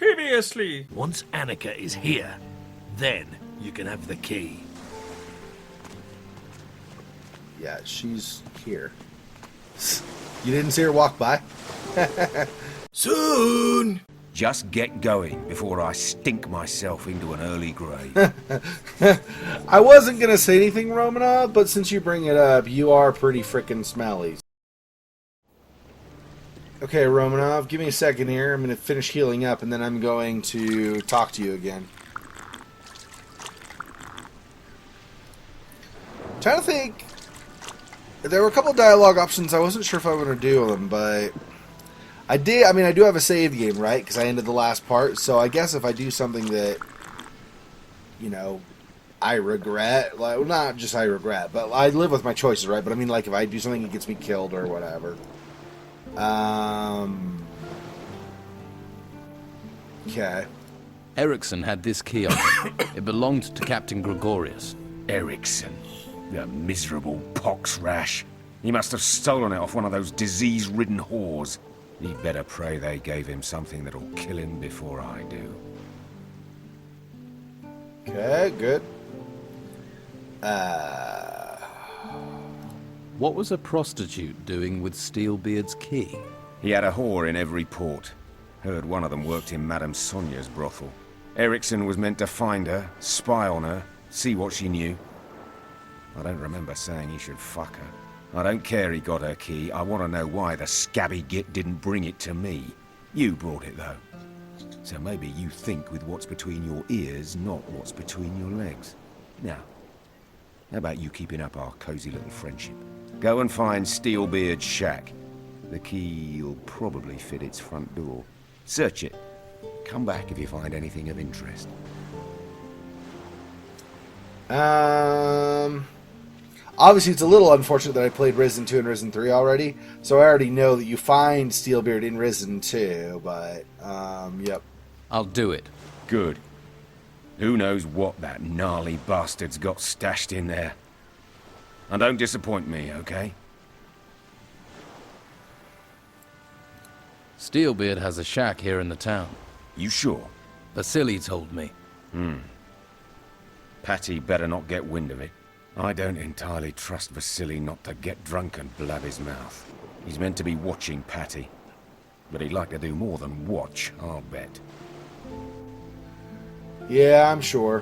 Previously. Once Annika is here, then you can have the key. Yeah, she's here. You didn't see her walk by? Soon! Just get going before I stink myself into an early grave. I wasn't going to say anything, Romanov, but since you bring it up, you are pretty frickin' smelly. Okay, Romanov, give me a second here. I'm going to finish healing up, and then I'm going to talk to you again. Trying to think. There were a couple of dialogue options. I wasn't sure if I wanted to do them, but I did. I mean, I do have a save game, right? Because I ended the last part. So I guess if I do something that, you know, I regret, like, well, not just I regret, but I live with my choices, right? But I mean, like, if I do something that gets me killed or whatever. Okay. Erickson had this key on him. It belonged to Captain Gregorius. Erickson, the miserable pox rash. He must have stolen it off one of those disease-ridden whores. He'd better pray they gave him something that'll kill him before I do. Okay, good. What was a prostitute doing with Steelbeard's key? He had a whore in every port. Heard one of them worked in Madame Sonia's brothel. Erickson was meant to find her, spy on her, see what she knew. I don't remember saying he should fuck her. I don't care he got her key. I want to know why the scabby git didn't bring it to me. You brought it, though. So maybe you think with what's between your ears, not what's between your legs. Now, how about you keeping up our cozy little friendship? Go and find Steelbeard's shack. The key'll probably fit its front door. Search it. Come back if you find anything of interest. Obviously, it's a little unfortunate that I played Risen 2 and Risen 3 already, so I already know that you find Steelbeard in Risen 2, but, yep. I'll do it. Good. Who knows what that gnarly bastard's got stashed in there. And don't disappoint me, okay? Steelbeard has a shack here in the town. You sure? Vasily told me. Patty better not get wind of it. I don't entirely trust Vasily not to get drunk and blab his mouth. He's meant to be watching Patty. But he'd like to do more than watch, I'll bet. Yeah, I'm sure.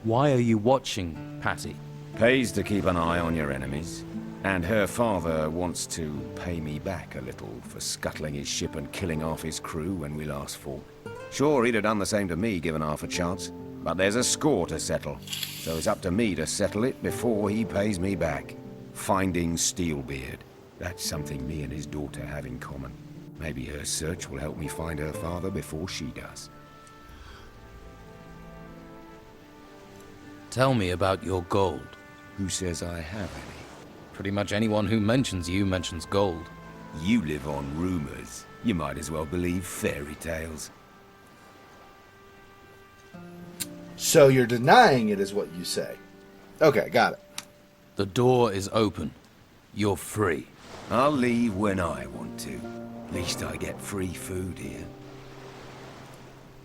Why are you watching Patty? Pays to keep an eye on your enemies. And her father wants to pay me back a little for scuttling his ship and killing half his crew when we last fought. Sure, he'd have done the same to me given half a chance. But there's a score to settle. So it's up to me to settle it before he pays me back. Finding Steelbeard. That's something me and his daughter have in common. Maybe her search will help me find her father before she does. Tell me about your gold. Who says I have any? Pretty much anyone who mentions you mentions gold. You live on rumors. You might as well believe fairy tales. So you're denying it is what you say. Okay, got it. The door is open. You're free. I'll leave when I want to. At least I get free food here.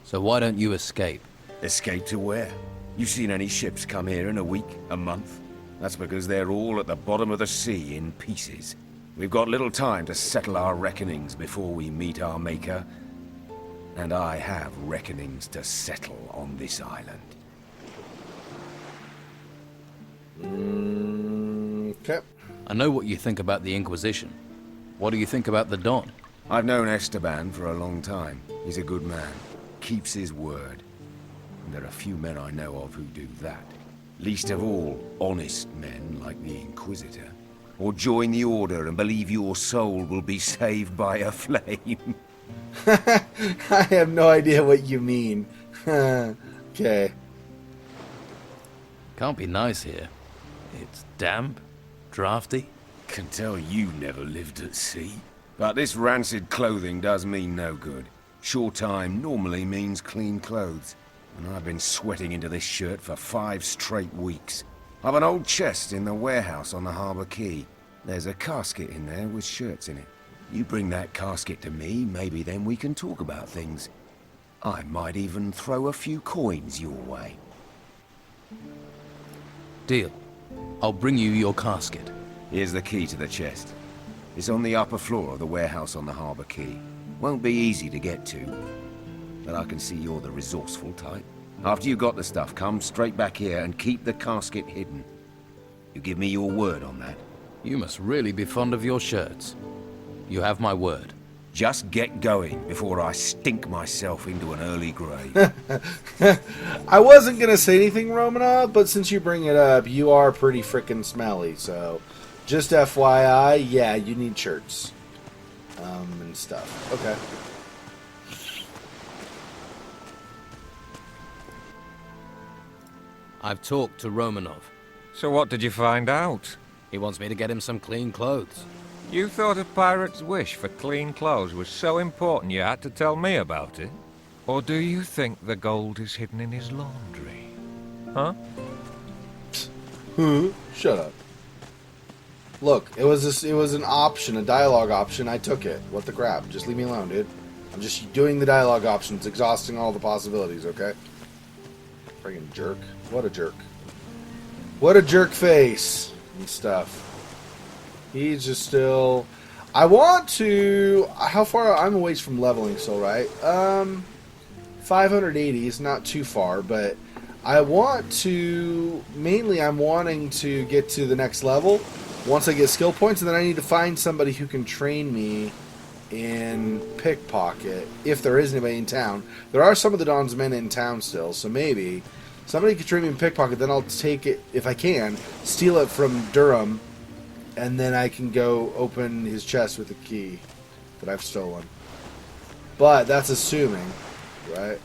So why don't you escape? Escape to where? You seen any ships come here in a week, a month? That's because they're all at the bottom of the sea in pieces. We've got little time to settle our reckonings before we meet our maker. And I have reckonings to settle on this island. Okay. I know what you think about the Inquisition. What do you think about the Don? I've known Esteban for a long time. He's a good man. Keeps his word. And there are few men I know of who do that. Least of all, honest men like the Inquisitor. Or join the Order and believe your soul will be saved by a flame. I have no idea what you mean. Okay. Can't be nice here. It's damp, drafty. Can tell you never lived at sea. But this rancid clothing does me no good. Short time normally means clean clothes. And I've been sweating into this shirt for 5 straight weeks. I've an old chest in the warehouse on the harbour quay. There's a casket in there with shirts in it. You bring that casket to me, maybe then we can talk about things. I might even throw a few coins your way. Deal. I'll bring you your casket. Here's the key to the chest. It's on the upper floor of the warehouse on the Harbour Quay. Won't be easy to get to, but I can see you're the resourceful type. After you got the stuff, come straight back here and keep the casket hidden. You give me your word on that. You must really be fond of your shirts. You have my word. Just get going before I stink myself into an early grave. I wasn't going to say anything, Romanov, but since you bring it up, you are pretty frickin' smelly, so just FYI, yeah, you need shirts. And stuff. Okay. I've talked to Romanov. So what did you find out? He wants me to get him some clean clothes. You thought a pirate's wish for clean clothes was so important you had to tell me about it? Or do you think the gold is hidden in his laundry? Huh? Shut up. Look, it was an option, a dialogue option. I took it. What the crap? Just leave me alone, dude. I'm just doing the dialogue options, exhausting all the possibilities, okay? Friggin' jerk. What a jerk. What a jerk face and stuff. He's just still... I want to... How far... I'm a ways from leveling still, right? 580 is not too far, but I want to... Mainly, I'm wanting to get to the next level once I get skill points, and then I need to find somebody who can train me in pickpocket, if there is anybody in town. There are some of the Dawn's men in town still, so maybe somebody can train me in pickpocket, then I'll take it, if I can, steal it from Durham, and then I can go open his chest with the key that I've stolen. But that's assuming, right?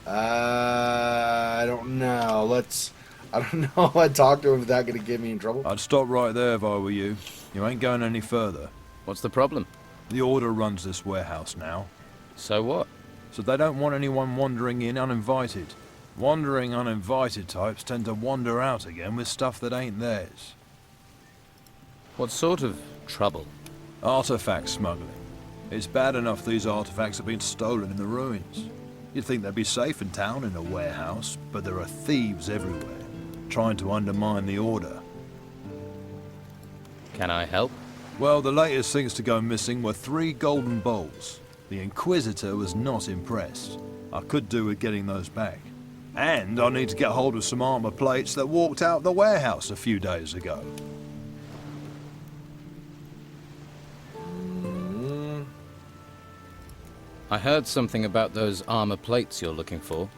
I don't know. I don't know if I'd talk to him if that's going to get me in trouble. I'd stop right there if I were you. You ain't going any further. What's the problem? The Order runs this warehouse now. So what? So they don't want anyone wandering in uninvited. Wandering uninvited types tend to wander out again with stuff that ain't theirs. What sort of trouble? Artifact smuggling. It's bad enough these artifacts have been stolen in the ruins. You'd think they'd be safe in town in a warehouse, but there are thieves everywhere, trying to undermine the Order. Can I help? Well, the latest things to go missing were 3 golden bowls. The Inquisitor was not impressed. I could do with getting those back. And I need to get hold of some armor plates that walked out the warehouse a few days ago. I heard something about those armor plates you're looking for.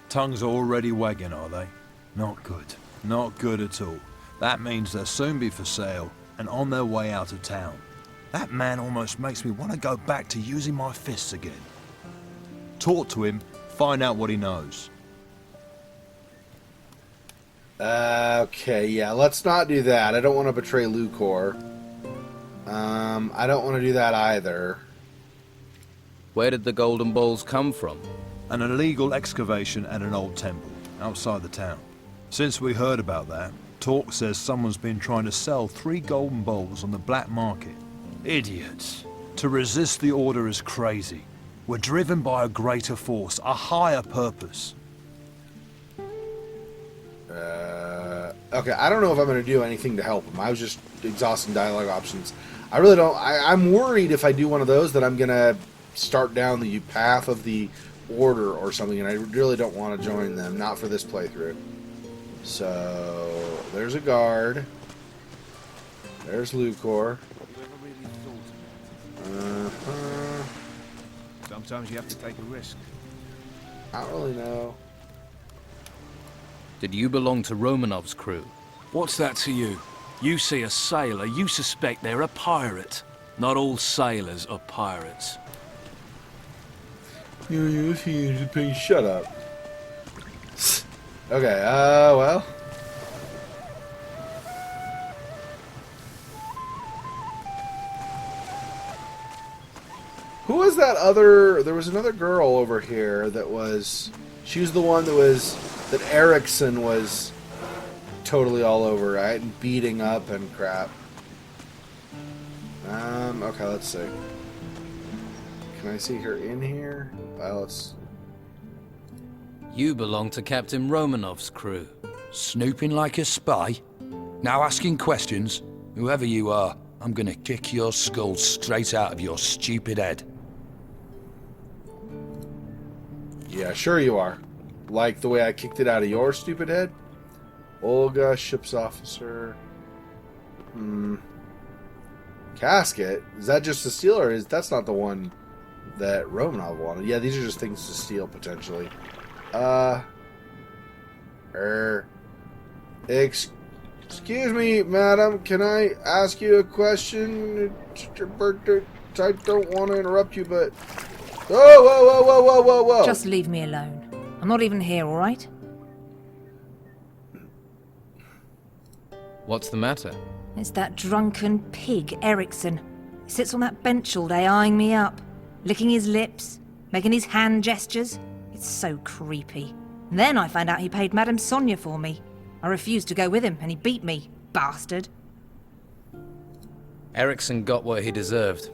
Tongues are already wagging, are they? Not good. Not good at all. That means they'll soon be for sale and on their way out of town. That man almost makes me want to go back to using my fists again. Talk to him, find out what he knows. Okay, yeah, let's not do that. I don't want to betray Lucor. I don't want to do that either. Where did the golden balls come from? An illegal excavation at an old temple outside the town. Since we heard about that, talk says someone's been trying to sell 3 golden bowls on the black market. Idiots. To resist the Order is crazy. We're driven by a greater force, a higher purpose. Okay, I don't know if I'm going to do anything to help him. I was just exhausting dialogue options. I really don't... I'm worried if I do one of those that I'm going to start down the path of the Order or something, and I really don't want to join them. Not for this playthrough. So, there's a guard. There's Lucor. Sometimes you have to take a risk. I don't really know. Did you belong to Romanov's crew? What's that to you? You see a sailor, you suspect they're a pirate. Not all sailors are pirates. Shut up. Okay, well. Who was that other... There was another girl over here that was... She was the one that was... That Erickson was totally all over, right? And beating up and crap. Okay, let's see. Can I see her in here? Well, let's... You belong to Captain Romanov's crew. Snooping like a spy? Now asking questions? Whoever you are, I'm gonna kick your skull straight out of your stupid head. Yeah, sure you are. Like the way I kicked it out of your stupid head? Olga, ship's officer. Casket? Is that just to steal, or is that's not the one that Romanov wanted? Yeah, these are just things to steal, potentially. Excuse me, madam. Can I ask you a question? It's your birthday. I don't want to interrupt you, but... Whoa, whoa, whoa, whoa, whoa, whoa, whoa! Just leave me alone. I'm not even here, all right? What's the matter? It's that drunken pig, Erikson. He sits on that bench all day eyeing me up, licking his lips, making his hand gestures. It's so creepy. And then I found out he paid Madame Sonia for me. I refused to go with him, and he beat me, bastard. Erikson got what he deserved.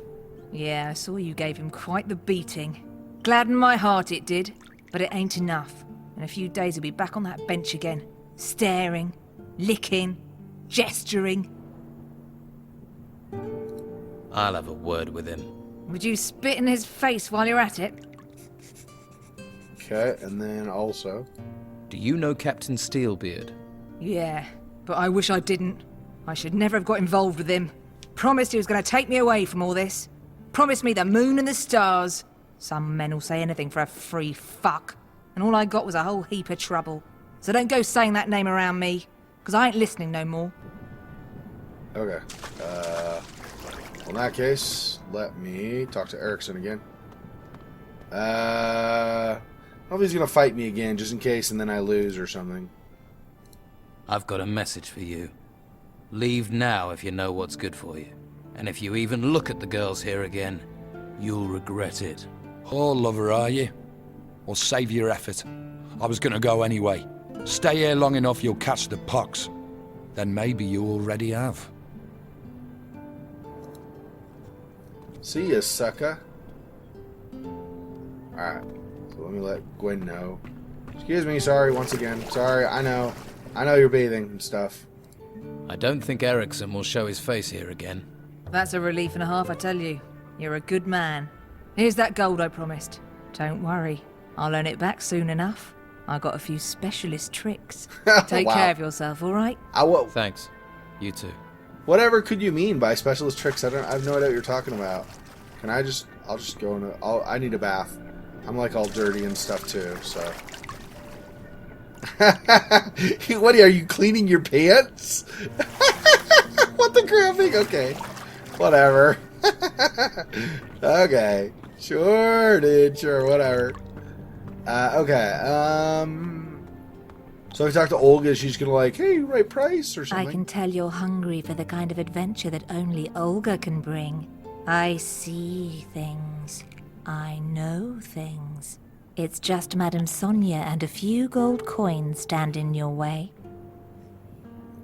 Yeah, I saw you gave him quite the beating. Gladdened my heart it did, but it ain't enough. In a few days he'll be back on that bench again, staring, licking, gesturing. I'll have a word with him. Would you spit in his face while you're at it? Okay, and then also... Do you know Captain Steelbeard? Yeah, but I wish I didn't. I should never have got involved with him. Promised he was going to take me away from all this. Promised me the moon and the stars. Some men will say anything for a free fuck. And all I got was a whole heap of trouble. So don't go saying that name around me, because I ain't listening no more. Okay. Well, in that case, let me talk to Erikson again. I don't know if he's going to fight me again, just in case, and then I lose or something. I've got a message for you. Leave now if you know what's good for you. And if you even look at the girls here again, you'll regret it. Oh, lover, are you? Well, save your effort. I was gonna go anyway. Stay here long enough, you'll catch the pox. Then maybe you already have. See ya, sucker. Alright. So let me let Gwen know. Excuse me, sorry, once again. Sorry, I know. I know you're bathing and stuff. I don't think Erikson will show his face here again. That's a relief and a half, I tell you. You're a good man. Here's that gold I promised. Don't worry. I'll earn it back soon enough. I got a few specialist tricks. Take Wow. care of yourself, all right? Thanks. You too. Whatever could you mean by specialist tricks? I have no idea what you're talking about. Can I just... I'll just go in I need a bath. I'm like all dirty and stuff too, so... What are you cleaning your pants? What the graphic? Okay. Whatever. Okay. Sure, dude. Sure, whatever. Okay. So I talked to Olga. She's gonna like, hey, right price or something. I can tell you're hungry for the kind of adventure that only Olga can bring. I see things. I know things. It's just Madame Sonia and a few gold coins stand in your way.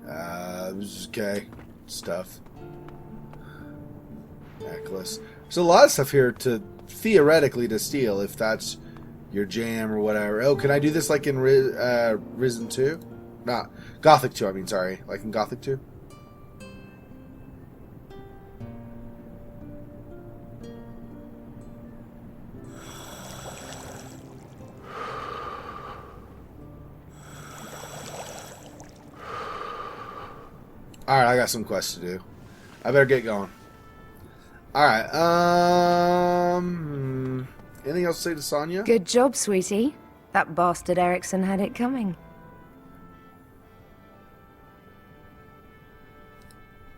Okay. Stuff. Necklace. There's a lot of stuff here to theoretically to steal if that's your jam or whatever. Oh, can I do this like in Risen 2? Not Gothic 2, I mean, sorry. Like in Gothic 2? Alright, I got some quests to do. I better get going. Alright, anything else to say to Sonia? Good job, sweetie. That bastard Erikson had it coming.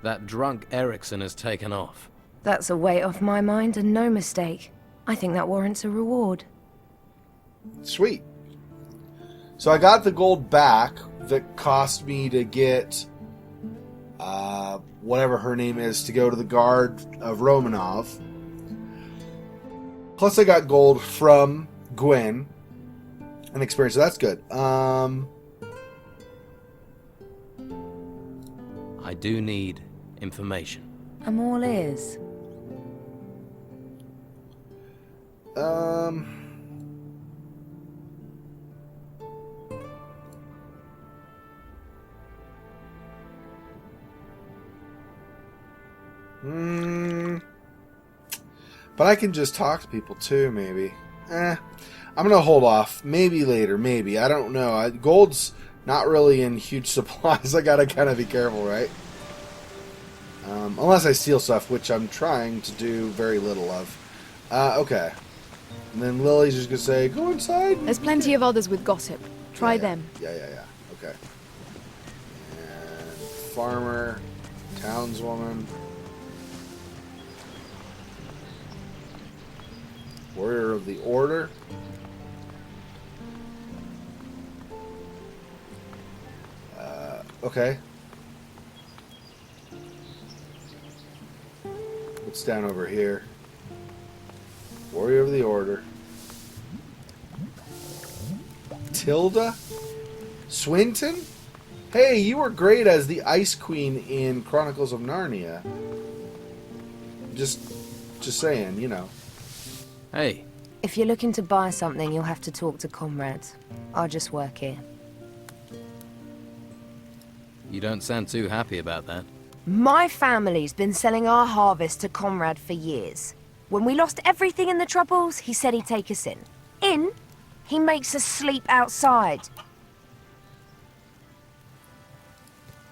That drunk Erikson has taken off. That's a weight off my mind and no mistake. I think that warrants a reward. Sweet. So I got the gold back that cost me to get whatever her name is to go to the guard of Romanov. Plus I got gold from Gwen and experience, so that's good. I do need information. I'm all ears. But I can just talk to people too, maybe. I'm gonna hold off. Maybe later, maybe. I don't know. Gold's not really in huge supplies. I gotta kind of be careful, right? Unless I steal stuff, which I'm trying to do very little of. Okay. And then Lily's just gonna say, go inside. There's plenty of others with gossip. Try them. Yeah. Okay. And farmer, townswoman, warrior of the order. Okay. What's down over here? Warrior of the order. Tilda? Swinton? Hey, you were great as the Ice Queen in Chronicles of Narnia. Just saying, you know. Hey, If you're looking to buy something, you'll have to talk to comrades. I just work here. you don't sound too happy about that. My family's been selling our harvest to Comrade for years. When we lost everything in the Troubles, he said he'd take us in. In? He makes us sleep outside.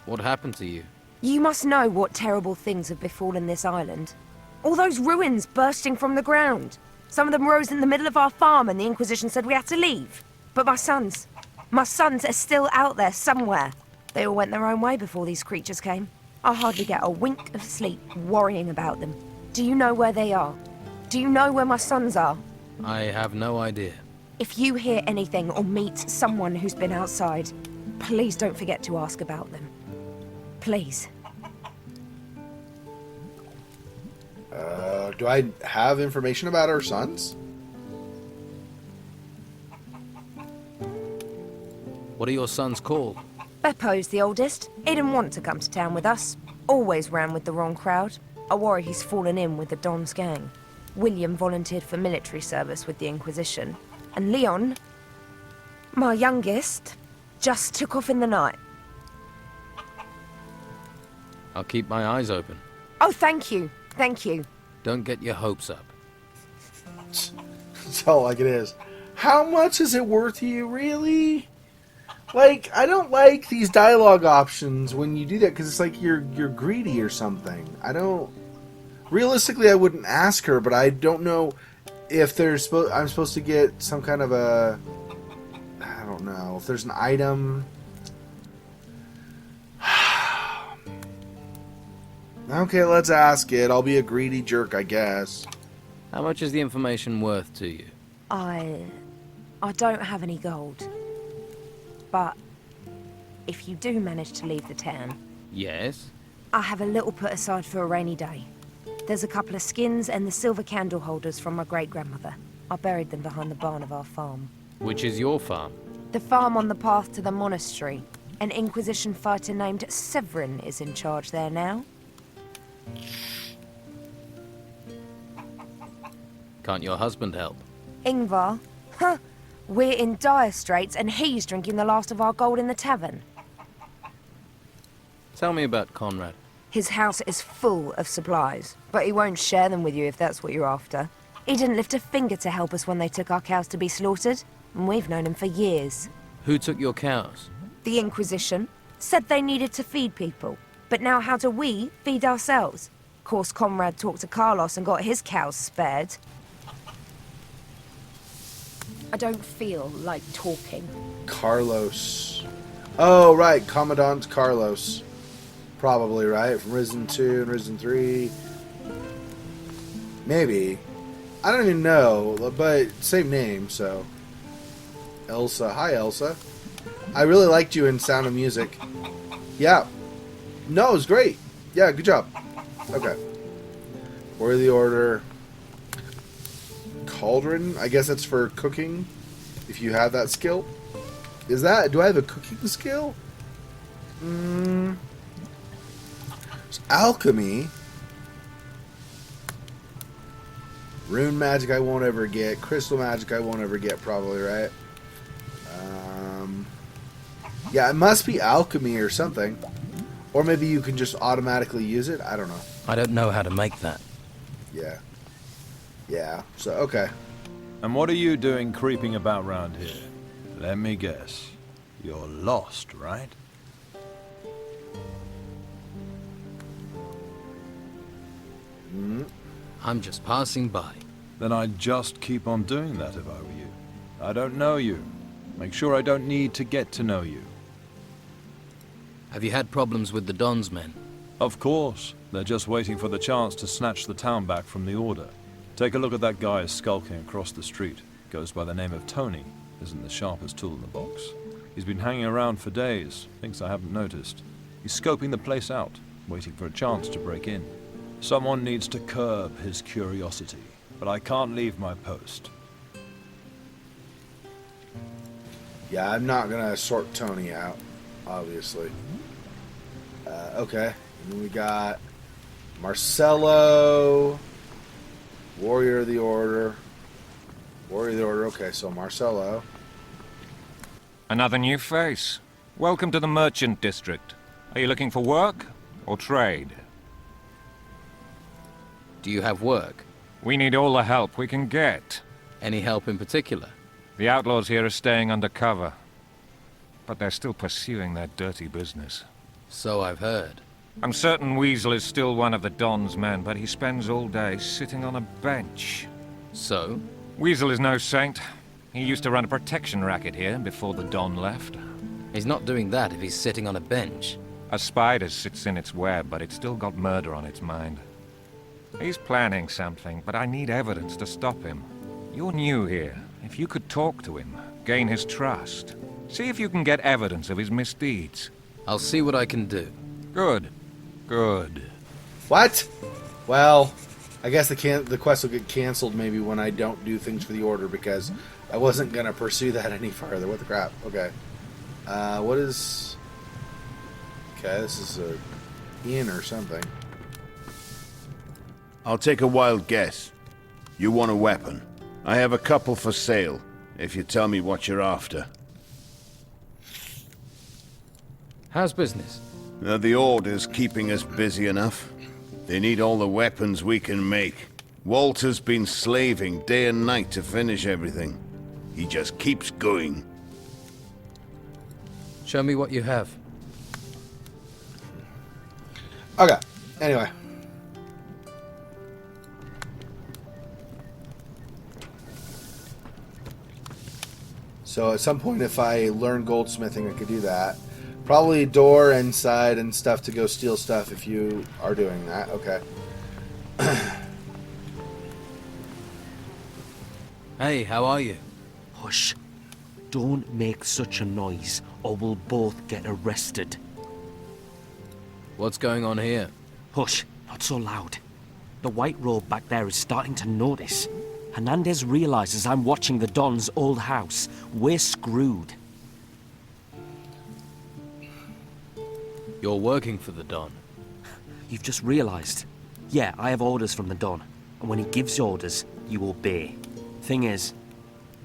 What happened to you? You must know what terrible things have befallen this island. All those ruins bursting from the ground. Some of them rose in the middle of our farm and the Inquisition said we had to leave. But my sons are still out there somewhere. They all went their own way before these creatures came. I hardly get a wink of sleep worrying about them. Do you know where they are? Do you know where my sons are? I have no idea. If you hear anything or meet someone who's been outside, please don't forget to ask about them. Please. Do I have information about our sons? What are your sons called? Beppo's the oldest. He didn't want to come to town with us. Always ran with the wrong crowd. I worry he's fallen in with the Don's gang. William volunteered for military service with the Inquisition. And Leon, my youngest, just took off in the night. I'll keep my eyes open. Oh, thank you. Thank you. Don't get your hopes up. That's all like it is. How much is it worth to you, really? Like, I don't like these dialogue options when you do that, because it's like you're greedy or something. I don't... Realistically, I wouldn't ask her, but I don't know if I'm supposed to get some kind of a... I don't know. If there's an item... Okay, let's ask it. I'll be a greedy jerk, I guess. How much is the information worth to you? I don't have any gold. But if you do manage to leave the town, Yes? I have a little put aside for a rainy day. There's a couple of skins and the silver candle holders from my great-grandmother. I buried them behind the barn of our farm. Which is your farm? The farm on the path to the monastery. An Inquisition fighter named Severin is in charge there now. Can't your husband help? Ingvar? Huh. We're in dire straits and he's drinking the last of our gold in the tavern. Tell me about Conrad. His house is full of supplies, but he won't share them with you if that's what you're after. He didn't lift a finger to help us when they took our cows to be slaughtered, and we've known him for years. Who took your cows? The Inquisition said they needed to feed people, but now how do we feed ourselves? Of course, Conrad talked to Carlos and got his cows spared. I don't feel like talking. Carlos. Oh, right. Commandant Carlos. Probably, right? From Risen 2 and Risen 3. Maybe. I don't even know, but same name, so. Elsa. Hi, Elsa. I really liked you in Sound of Music. Yeah. No, it was great. Yeah, good job. Okay. Warrior of the Order. Cauldron? I guess that's for cooking, if you have that skill. Do I have a cooking skill? Alchemy. Rune magic I won't ever get. Crystal magic I won't ever get, probably, right? Yeah, it must be alchemy or something. Or maybe you can just automatically use it. I don't know. I don't know how to make that. Yeah. Yeah, so, okay. And what are you doing creeping about round here? Let me guess. You're lost, right? I'm just passing by. Then I'd just keep on doing that if I were you. I don't know you. Make sure I don't need to get to know you. Have you had problems with the Don's men? Of course. They're just waiting for the chance to snatch the town back from the Order. Take a look at that guy skulking across the street. Goes by the name of Tony. Isn't the sharpest tool in the box. He's been hanging around for days. Thinks I haven't noticed. He's scoping the place out, waiting for a chance to break in. Someone needs to curb his curiosity, but I can't leave my post. Yeah, I'm not gonna sort Tony out, obviously. Okay, and then we got Marcello, Warrior of the Order. Warrior of the Order, okay, so Marcello. Another new face. Welcome to the Merchant District. Are you looking for work or trade? Do you have work? We need all the help we can get. Any help in particular? The outlaws here are staying under cover, but they're still pursuing their dirty business. So I've heard. I'm certain Weasel is still one of the Don's men, but he spends all day sitting on a bench. So? Weasel is no saint. He used to run a protection racket here before the Don left. He's not doing that if he's sitting on a bench. A spider sits in its web, but it's still got murder on its mind. He's planning something, but I need evidence to stop him. You're new here. If you could talk to him, gain his trust, see if you can get evidence of his misdeeds. I'll see what I can do. Good. Good. What? Well, I guess the quest will get canceled maybe when I don't do things for the Order, because I wasn't going to pursue that any farther. What the crap? Okay. What is... Okay, this is a inn or something. I'll take a wild guess. You want a weapon? I have a couple for sale, if you tell me what you're after. How's business? The Order's keeping us busy enough. They need all the weapons we can make. Walter's been slaving day and night to finish everything. He just keeps going. Show me what you have. Okay, anyway. So at some point, if I learn goldsmithing, I could do that. Probably a door inside and stuff to go steal stuff if you are doing that. Okay. Hey, how are you? Hush. Don't make such a noise, or we'll both get arrested. What's going on here? Hush, not so loud. The white robe back there is starting to notice. Hernandez realizes I'm watching the Don's old house. We're screwed. You're working for the Don. You've just realized. Yeah, I have orders from the Don. And when he gives orders, you obey. Thing is,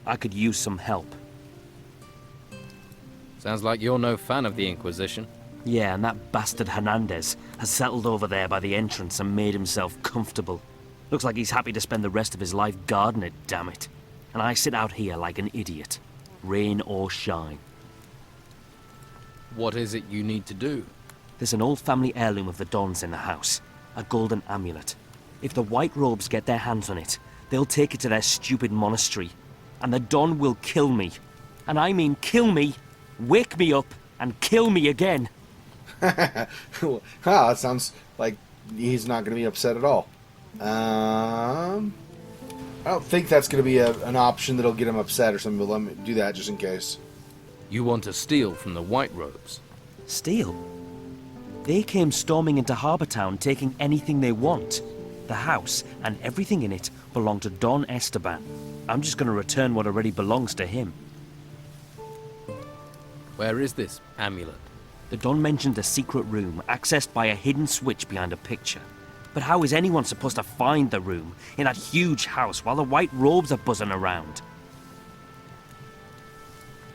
I could use some help. Sounds like you're no fan of the Inquisition. Yeah, and that bastard Hernandez has settled over there by the entrance and made himself comfortable. Looks like he's happy to spend the rest of his life guarding it, damn it. And I sit out here like an idiot. Rain or shine. What is it you need to do? There's an old family heirloom of the Don's in the house. A golden amulet. If the white robes get their hands on it, they'll take it to their stupid monastery. And the Don will kill me. And I mean kill me, wake me up, and kill me again. Wow, that sounds like he's not going to be upset at all. I don't think that's going to be an option that'll get him upset or something, but let me do that just in case. You want to steal from the White Robes? Steal? They came storming into Harbour Town taking anything they want. The house and everything in it belong to Don Esteban. I'm just going to return what already belongs to him. Where is this amulet? The Don mentioned a secret room accessed by a hidden switch behind a picture. But how is anyone supposed to find the room in that huge house while the white robes are buzzing around?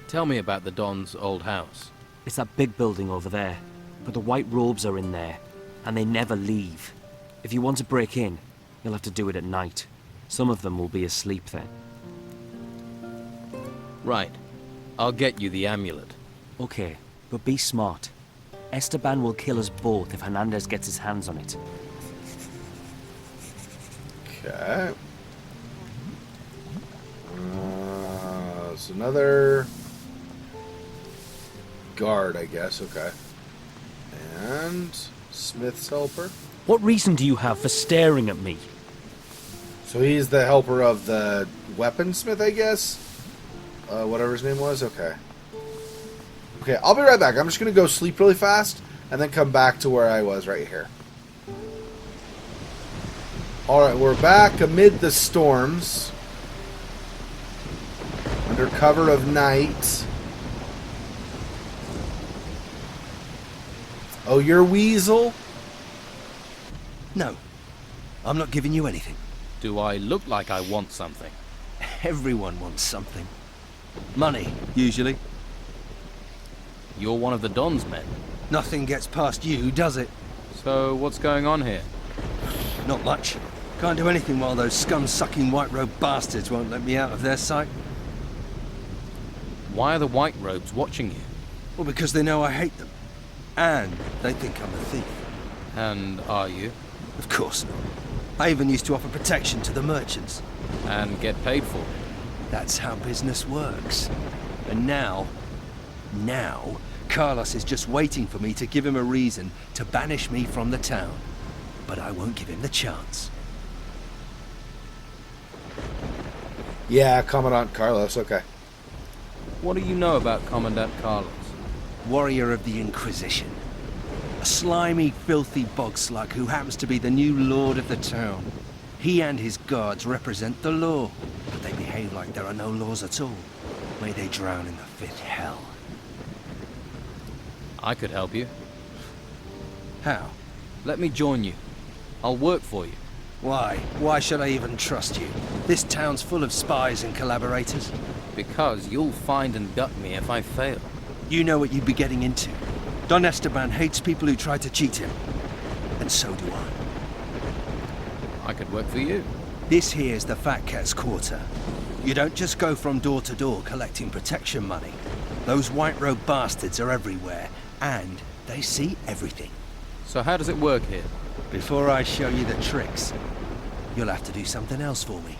Tell me about the Don's old house. It's that big building over there, but the white robes are in there, and they never leave. If you want to break in, you'll have to do it at night. Some of them will be asleep then. Right. I'll get you the amulet. Okay, but be smart. Esteban will kill us both if Hernandez gets his hands on it. Okay. It's another guard, I guess. Okay. And Smith's helper. What reason do you have for staring at me? So he's the helper of the weaponsmith, I guess? Whatever his name was? Okay. Okay, I'll be right back. I'm just going to go sleep really fast and then come back to where I was right here. Alright, we're back amid the storms. Under cover of night. Oh, you're Weasel? No. I'm not giving you anything. Do I look like I want something? Everyone wants something. Money, usually. You're one of the Don's men. Nothing gets past you, does it? So, what's going on here? Not much. Can't do anything while those scum-sucking white-robed bastards won't let me out of their sight. Why are the white robes watching you? Well, because they know I hate them. And they think I'm a thief. And are you? Of course not. I even used to offer protection to the merchants. And get paid for it. That's how business works. And now, Carlos is just waiting for me to give him a reason to banish me from the town. But I won't give him the chance. Yeah, Commandant Carlos, okay. What do you know about Commandant Carlos? Warrior of the Inquisition. A slimy, filthy bogslug who happens to be the new lord of the town. He and his guards represent the law, but they behave like there are no laws at all. May they drown in the fifth hell. I could help you. How? Let me join you. I'll work for you. Why? Why should I even trust you? This town's full of spies and collaborators. Because you'll find and gut me if I fail. You know what you'd be getting into. Don Esteban hates people who try to cheat him. And so do I. I could work for you. This here's the Fat Cat's Quarter. You don't just go from door to door collecting protection money. Those white-robed bastards are everywhere, and they see everything. So how does it work here? Before I show you the tricks, you'll have to do something else for me.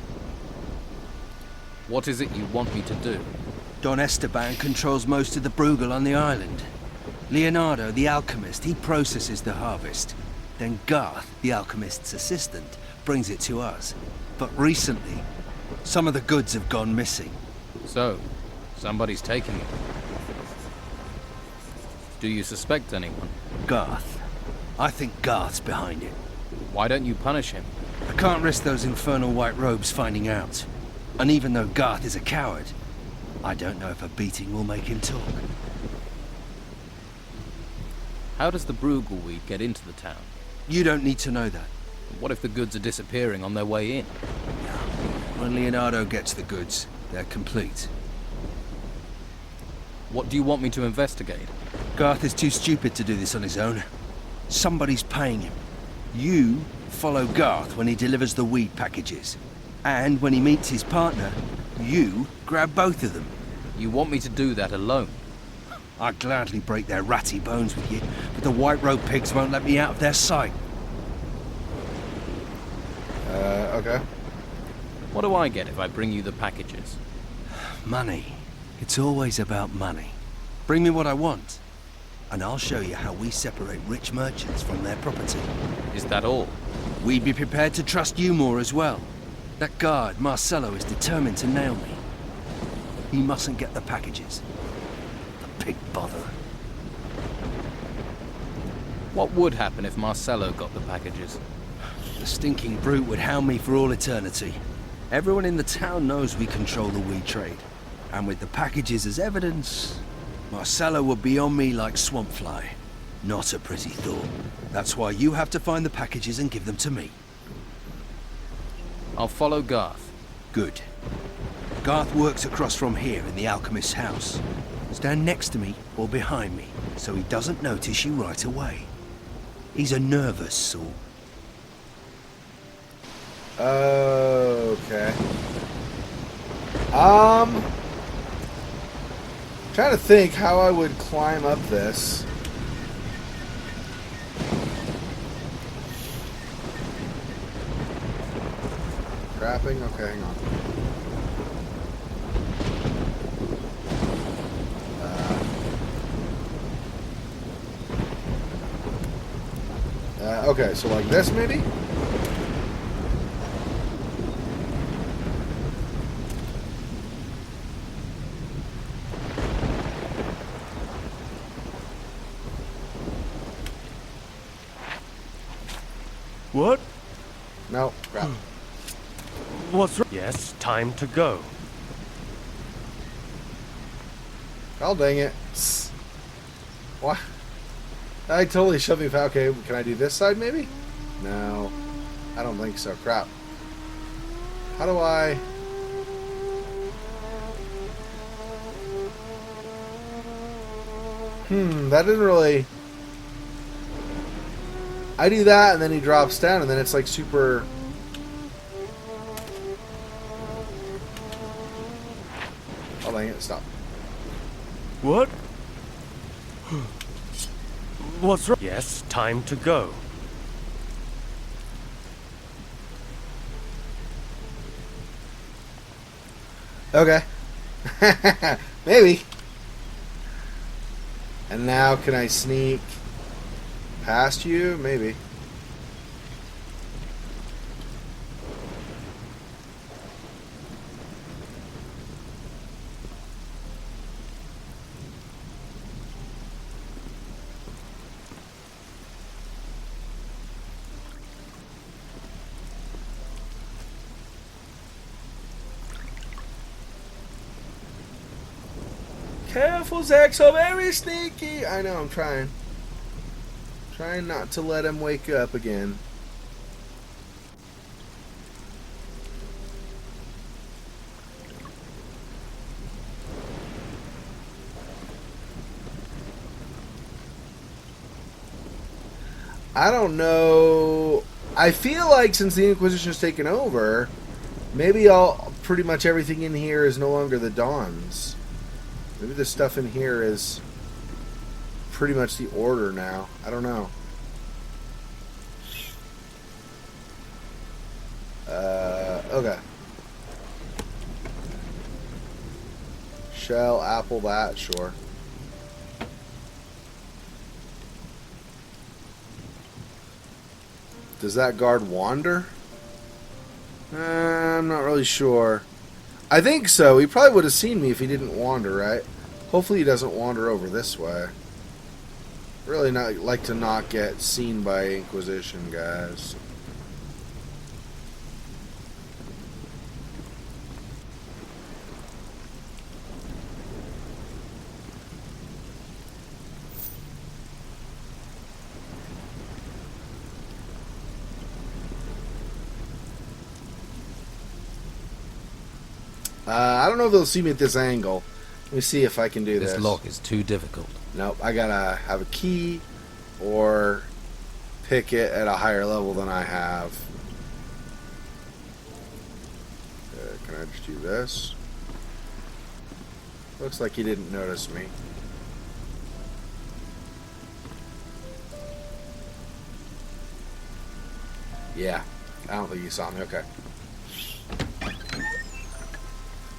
What is it you want me to do? Don Esteban controls most of the Bruegel on the island. Leonardo, the alchemist, he processes the harvest. Then Garth, the alchemist's assistant, brings it to us. But recently, some of the goods have gone missing. So, somebody's taking it. Do you suspect anyone? Garth. I think Garth's behind it. Why don't you punish him? I can't risk those infernal white robes finding out. And even though Garth is a coward, I don't know if a beating will make him talk. How does the Bruegel weed get into the town? You don't need to know that. What if the goods are disappearing on their way in? When Leonardo gets the goods, they're complete. What do you want me to investigate? Garth is too stupid to do this on his own. Somebody's paying him. You follow Garth when he delivers the weed packages. And when he meets his partner, you grab both of them. You want me to do that alone? I'd gladly break their ratty bones with you, but the white-robed pigs won't let me out of their sight. Okay. What do I get if I bring you the packages? Money. It's always about money. Bring me what I want, and I'll show you how we separate rich merchants from their property. Is that all? We'd be prepared to trust you more as well. That guard, Marcelo, is determined to nail me. He mustn't get the packages. The pig bother. What would happen if Marcelo got the packages? The stinking brute would hound me for all eternity. Everyone in the town knows we control the weed trade. And with the packages as evidence, Marcelo would be on me like Swampfly. Not a pretty thought. That's why you have to find the packages and give them to me. I'll follow Garth. Good. Garth works across from here in the alchemist's house. Stand next to me or behind me so he doesn't notice you right away. He's a nervous soul. Okay. Trying to think how I would climb up this. Trapping? Okay, hang on. Okay, so like this maybe? What? No, crap. What's wrong? Yes, time to go. Oh, dang it. What? I totally shoved me. Okay, can I do this side maybe? No. I don't think so. Crap. How do I... that didn't really... I do that, and then he drops down, and then it's like super... Oh, dang it, stop. What? What's wrong? Yes, time to go. Okay. Maybe. And now can I sneak past you? Maybe. Careful, Xexor, very sneaky. I know, I'm trying. Trying not to let him wake up again. I don't know. I feel like since the Inquisition's taken over, maybe pretty much everything in here is no longer the Dawn's. Maybe the stuff in here is pretty much the Order now. I don't know. Okay. Shell, apple, that, sure. Does that guard wander? I'm not really sure. I think so. He probably would have seen me if he didn't wander, right? Hopefully he doesn't wander over this way. Really not like to not get seen by Inquisition, guys. I don't know if they'll see me at this angle. Let me see if I can do this. This lock is too difficult. Nope, I gotta have a key or pick it at a higher level than I have. Can I just do this? Looks like he didn't notice me. Yeah, I don't think he saw me. Okay.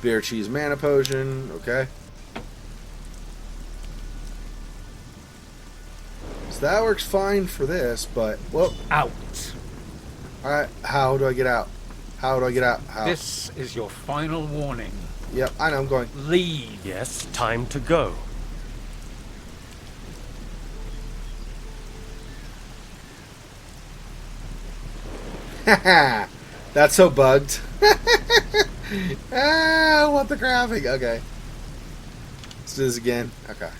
Beer, cheese, mana potion. Okay. So that works fine for this, but... Well, out. Alright, how do I get out? How do I get out? How? This is your final warning. Yep, I know, I'm going. Leave. Yes, time to go. Haha! That's so bugged. I want the graphic. Okay. Let's do this again. Okay.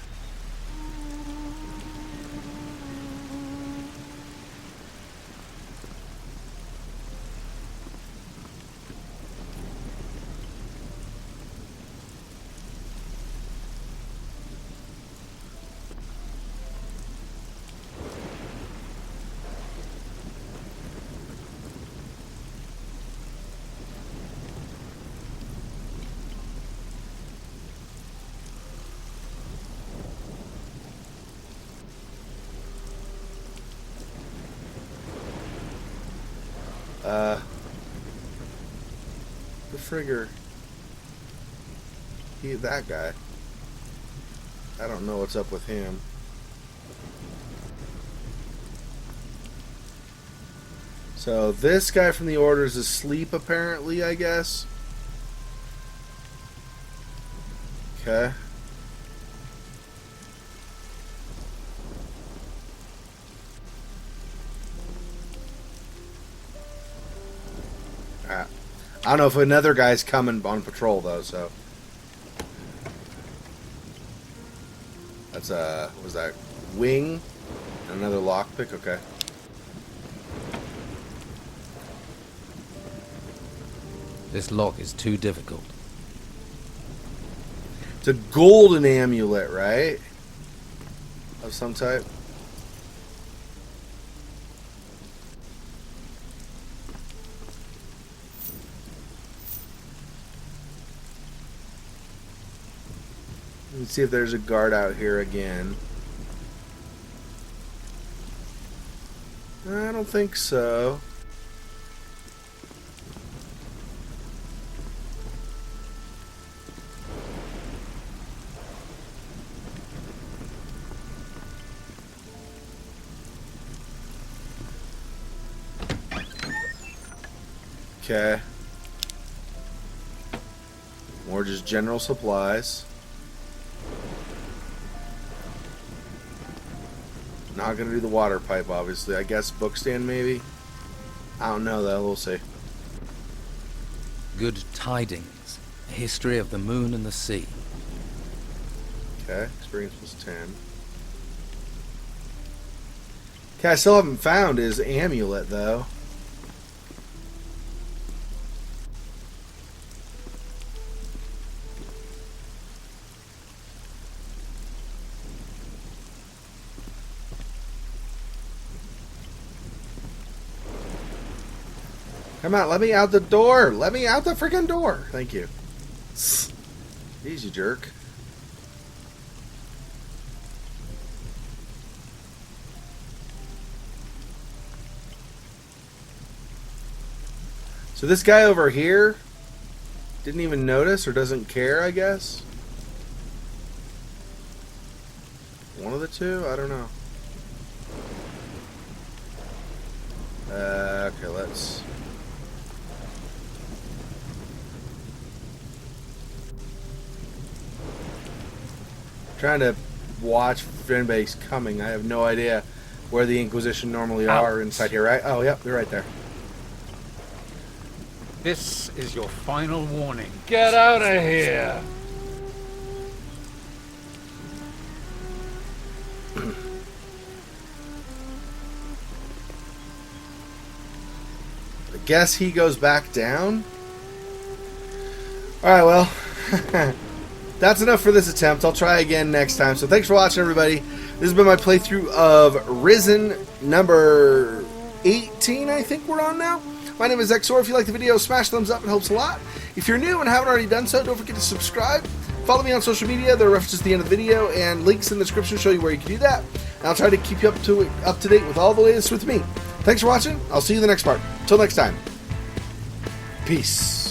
The frigger. That guy. I don't know what's up with him. So this guy from the Order is asleep apparently, I guess. Okay. I don't know if another guy's coming on patrol though, so. That's what was that? Wing? Another lockpick? Okay. This lock is too difficult. It's a golden amulet, right? Of some type. Let's see if there's a guard out here again. I don't think so. Okay. More just general supplies. Not gonna do the water pipe, obviously. I guess bookstand, maybe? I don't know, though. We'll see. Good tidings. A history of the moon and the sea. Okay, experience plus 10. Okay, I still haven't found his amulet, though. Come on, let me out the door. Let me out the freaking door. Thank you. Easy, jerk. So this guy over here didn't even notice or doesn't care, I guess. One of the two? I don't know. Okay, let's... Trying to watch for anybody's coming. I have no idea where the Inquisition normally are inside here, right? Oh, yep, they're right there. This is your final warning. Get out of here! I guess he goes back down? Alright, well... That's enough for this attempt. I'll try again next time. So thanks for watching, everybody. This has been my playthrough of Risen number 18, I think we're on now. My name is Xexor. If you like the video, smash thumbs up. It helps a lot. If you're new and haven't already done so, don't forget to subscribe. Follow me on social media. There are references at the end of the video, and links in the description show you where you can do that. And I'll try to keep you up to date with all the latest with me. Thanks for watching. I'll see you in the next part. Until next time. Peace.